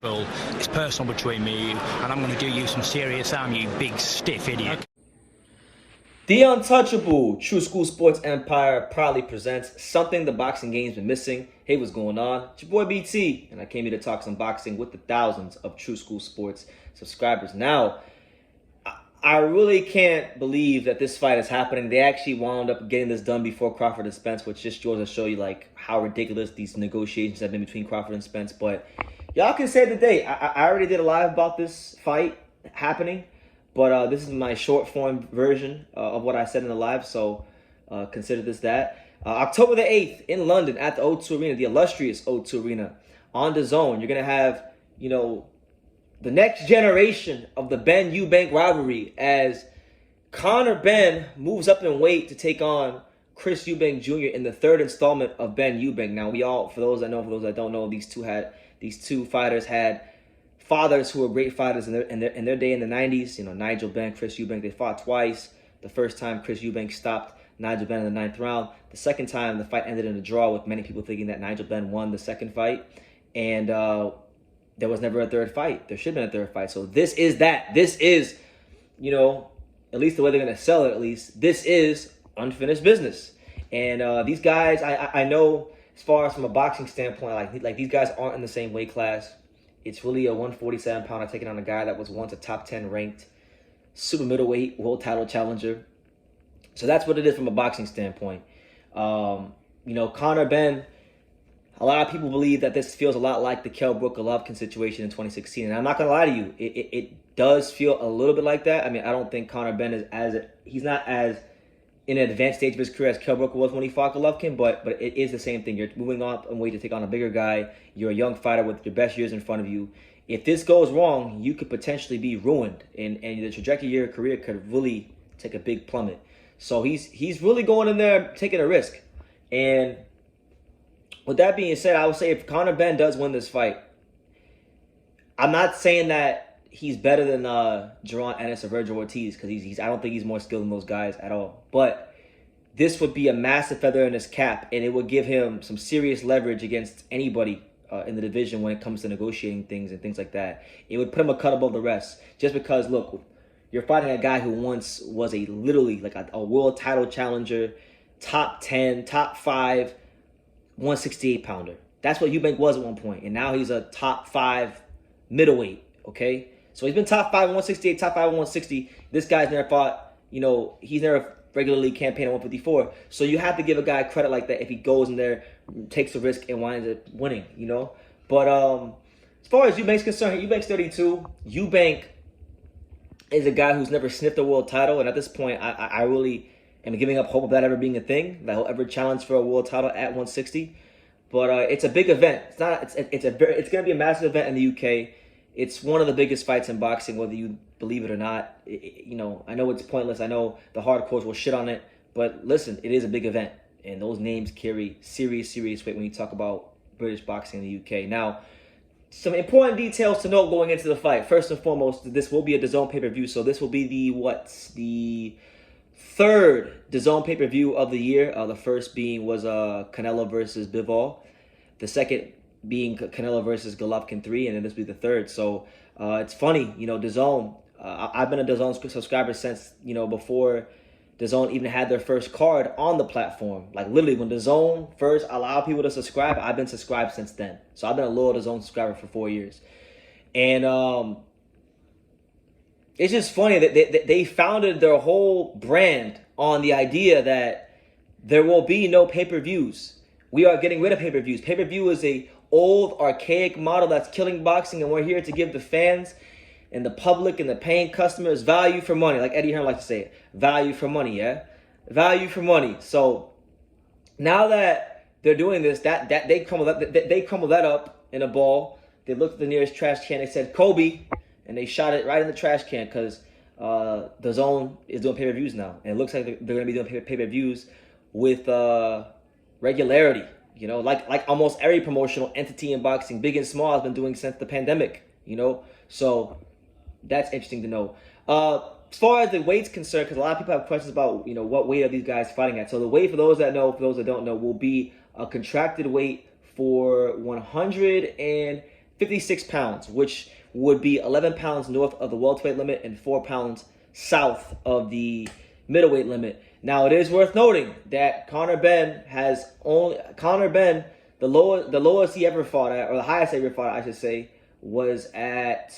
Well, it's personal between me and you, and I'm going to do you some serious harm, you big stiff idiot. The Untouchable True School Sports Empire proudly presents something the boxing game's been missing. Hey, what's going on? It's your boy BT, and I came here to talk some boxing with the thousands of True School Sports subscribers. Now, I really can't believe that this fight is happening. They actually wound up getting this done before Crawford and Spence, which just goes to show you like how ridiculous these negotiations have been between Crawford and Spence. But y'all can say the day. I already did a live about this fight happening, but this is my short form version of what I said in the live, so consider this that. October the 8th in London at the O2 Arena, the illustrious O2 Arena, on DAZN. You're going to have, the next generation of the Benn Eubank rivalry as Conor Benn moves up in weight to take on Chris Eubank Jr. in the third installment of Benn Eubank. Now, for those that know, for those that don't know, these two fighters had fathers who were great fighters in their day in the 90s. Nigel Benn, Chris Eubank, they fought twice. The first time, Chris Eubank stopped Nigel Benn in the 9th round. The second time, the fight ended in a draw, with many people thinking that Nigel Benn won the second fight. And there was never a third fight. There should have been a third fight. So this is that. This is, at least the way they're going to sell it, at least, this is unfinished business. And these guys, I know, as far as from a boxing standpoint, like these guys aren't in the same weight class. It's really a 147-pounder taking on a guy that was once a top 10 ranked super middleweight world title challenger. So that's what it is from a boxing standpoint. Conor Benn, a lot of people believe that this feels a lot like the Kell Brook Golovkin situation in 2016. And I'm not going to lie to you. It does feel a little bit like that. I mean, I don't think Conor Benn he's not as in an advanced stage of his career as Kell Brook was when he fought Golovkin, but it is the same thing. You're moving up and way to take on a bigger guy. You're a young fighter with your best years in front of you. If this goes wrong, you could potentially be ruined, and the trajectory of your career could really take a big plummet. So he's really going in there taking a risk. And with that being said, I would say if Conor Benn does win this fight, I'm not saying that he's better than Jaron Ennis or Virgil Ortiz, because I don't think he's more skilled than those guys at all. But this would be a massive feather in his cap, and it would give him some serious leverage against anybody in the division when it comes to negotiating things and things like that. It would put him a cut above the rest, just because, look, you're fighting a guy who once was literally like a world title challenger, top 10, top 5, 168-pounder. That's what Eubank was at one point, and now he's a top 5 middleweight, okay? So he's been top 5 at 168, top 5 at 160. This guy's never fought, he's never regularly campaigned at 154. So you have to give a guy credit like that if he goes in there, takes a risk, and winds up winning, But as far as Eubank's concerned, Eubank's 32. Eubank is a guy who's never sniffed a world title, and at this point, I really am giving up hope of that ever being a thing, that he'll ever challenge for a world title at 160. But it's a big event. It's going to be a massive event in the UK. It's one of the biggest fights in boxing, whether you believe it or not. I know it's pointless. I know the hardcores will shit on it, but listen, it is a big event, and those names carry serious weight when you talk about British boxing in the UK. Now, some important details to note going into the fight. First and foremost, this will be a DAZN pay-per-view, so this will be the third DAZN pay-per-view of the year. The first was Canelo versus Bivol. The second being Canelo versus Golovkin 3, and then this will be the third. So it's funny, DAZN. I've been a DAZN subscriber since, before DAZN even had their first card on the platform. Like literally when DAZN first allowed people to subscribe, I've been subscribed since then. So I've been a loyal DAZN subscriber for 4 years. And it's just funny that they founded their whole brand on the idea that there will be no pay-per-views. We are getting rid of pay-per-views. Pay-per-view is a old, archaic model that's killing boxing, and we're here to give the fans and the public and the paying customers value for money. Like Eddie Hearn likes to say it. Value for money, yeah? Value for money. So now that they're doing this, that they crumble that up in a ball. They looked at the nearest trash can. They said, Kobe. And they shot it right in the trash can because DAZN is doing pay-per-views now. And it looks like they're going to be doing pay-per-views with regularity. Like almost every promotional entity in boxing, big and small, has been doing since the pandemic. So that's interesting to know. As far as the weight's concerned, because a lot of people have questions about, what weight are these guys fighting at. So the weight, for those that know, for those that don't know, will be a contracted weight for 110 56 pounds, which would be 11 pounds north of the welterweight limit and 4 pounds south of the middleweight limit. Now, it is worth noting that Conor Benn, the lowest he ever fought at, or the highest he ever fought at, I should say, was at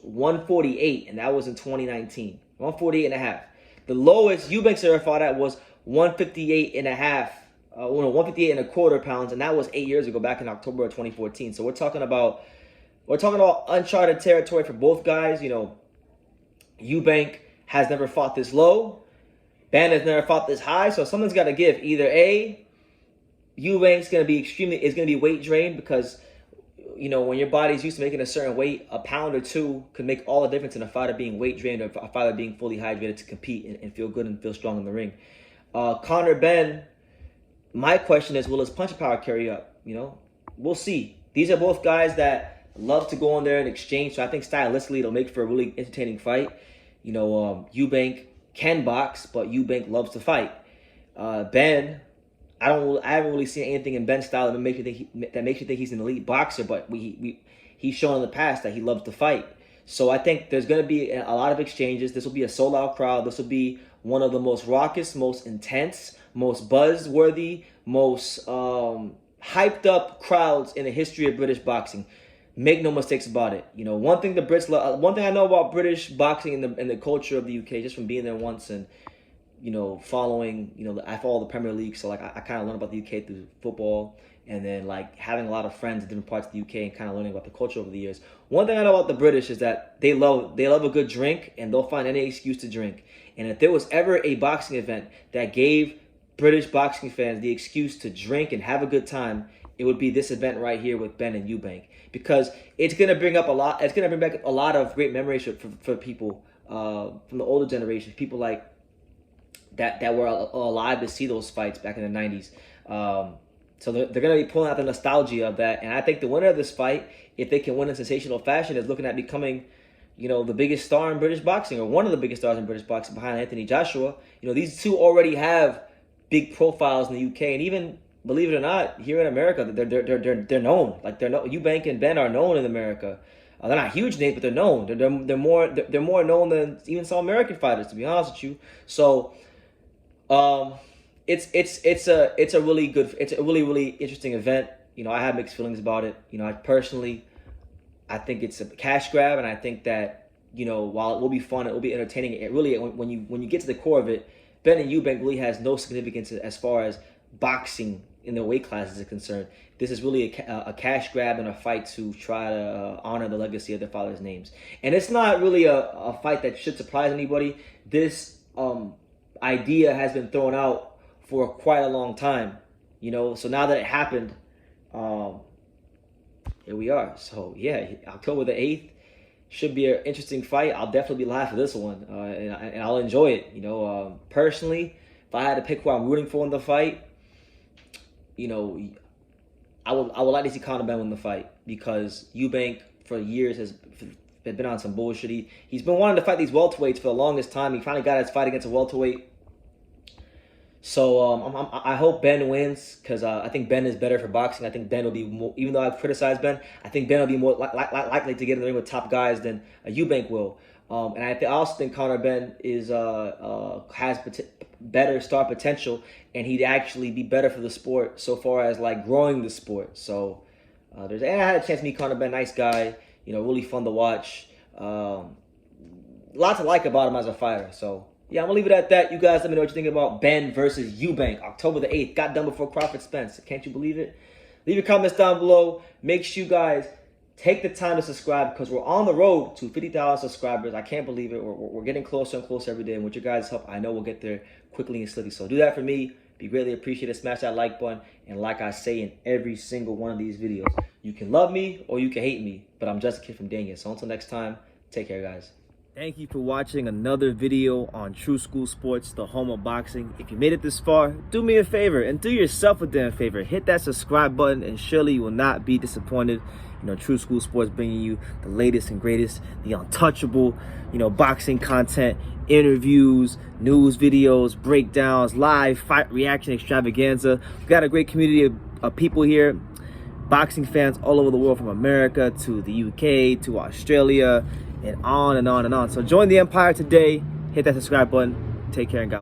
148, and that was in 2019. 148 and a half. The lowest Eubanks ever fought at was 158 and a half. 158 and a quarter pounds, and that was 8 years ago, back in October of 2014. So we're talking about uncharted territory for both guys. Eubank has never fought this low. Benn has never fought this high. So someone's got to give. Either A, Eubank's going to be weight drained, because when your body's used to making a certain weight, a pound or two could make all the difference in a fighter being weight drained or a fighter being fully hydrated to compete and feel good and feel strong in the ring. Conor Benn, my question is, will his punch power carry up? We'll see. These are both guys that love to go on there and exchange. So I think stylistically it'll make for a really entertaining fight. Eubank can box, but Eubank loves to fight. Benn, I haven't really seen anything in Benn's style that makes you think he's an elite boxer, but he's shown in the past that he loves to fight. So I think there's going to be a lot of exchanges. This will be a sold-out crowd. This will be one of the most raucous, most intense, most buzzworthy, most hyped up crowds in the history of British boxing. Make no mistakes about it. One thing the Brits love. One thing I know about British boxing and the culture of the UK, just from being there once and following. I follow the Premier League, so I kind of learned about the UK through football, and then having a lot of friends in different parts of the UK and kind of learning about the culture over the years. One thing I know about the British is that they love a good drink, and they'll find any excuse to drink. And if there was ever a boxing event that gave British boxing fans the excuse to drink and have a good time, it would be this event right here with Benn and Eubank, because it's gonna bring up a lot. It's gonna bring back a lot of great memories for people from the older generation, people like that were alive to see those fights back in the 90s. So they're gonna be pulling out the nostalgia of that, and I think the winner of this fight, if they can win in sensational fashion, is looking at becoming the biggest star in British boxing, or one of the biggest stars in British boxing, behind Anthony Joshua. These two already have big profiles in the UK, and even, believe it or not, here in America, they're known. Eubank and Benn are known in America. They're not huge names, but they're known. They're more known than even some American fighters, to be honest with you. So, it's a really interesting event. I have mixed feelings about it. I think it's a cash grab, and I think that while it will be fun, it will be entertaining. It really, when you get to the core of it, Benn and Eubank really has no significance as far as boxing in the weight classes is concerned. This is really a cash grab and a fight to try to honor the legacy of their father's names. And it's not really a fight that should surprise anybody. This idea has been thrown out for quite a long time, So now that it happened, here we are. So yeah, October the 8th should be an interesting fight. I'll definitely be live for this one, and I'll enjoy it. Personally, if I had to pick who I'm rooting for in the fight, I would like to see Conor Benn win the fight, because Eubank for years has been on some bullshit. He's been wanting to fight these welterweights for the longest time. He finally got his fight against a welterweight. So I hope Benn wins, because I think Benn is better for boxing. I think Benn will be more, even though I've criticized Benn, I think Benn will be more likely to get in the ring with top guys than Eubank will. And I also think Conor Benn has better star potential, and he'd actually be better for the sport so far as growing the sport. So and I had a chance to meet Conor Benn, nice guy, really fun to watch. Lots to like about him as a fighter. So yeah, I'm gonna leave it at that. You guys let me know what you think about Benn versus Eubank, October the 8th. Got done before Crawford Spence. Can't you believe it? Leave your comments down below. Make sure you guys take the time to subscribe, because we're on the road to 50,000 subscribers. I can't believe it. We're getting closer and closer every day. And with your guys' help, I know we'll get there quickly and slickly. So do that for me. Be greatly appreciated. Smash that like button. And like I say in every single one of these videos, you can love me or you can hate me, but I'm just a kid from Dania. So until next time, take care, guys. Thank you for watching another video on True School Sports, the home of boxing. If you made it this far, do me a favor and do yourself a damn favor. Hit that subscribe button, and surely you will not be disappointed. True School Sports bringing you the latest and greatest, the untouchable, boxing content, interviews, news videos, breakdowns, live fight reaction extravaganza. We've got a great community of people here. boxing fans all over the world, from America to the UK to Australia and on and on and on. So join the empire today. Hit that subscribe button. Take care and God.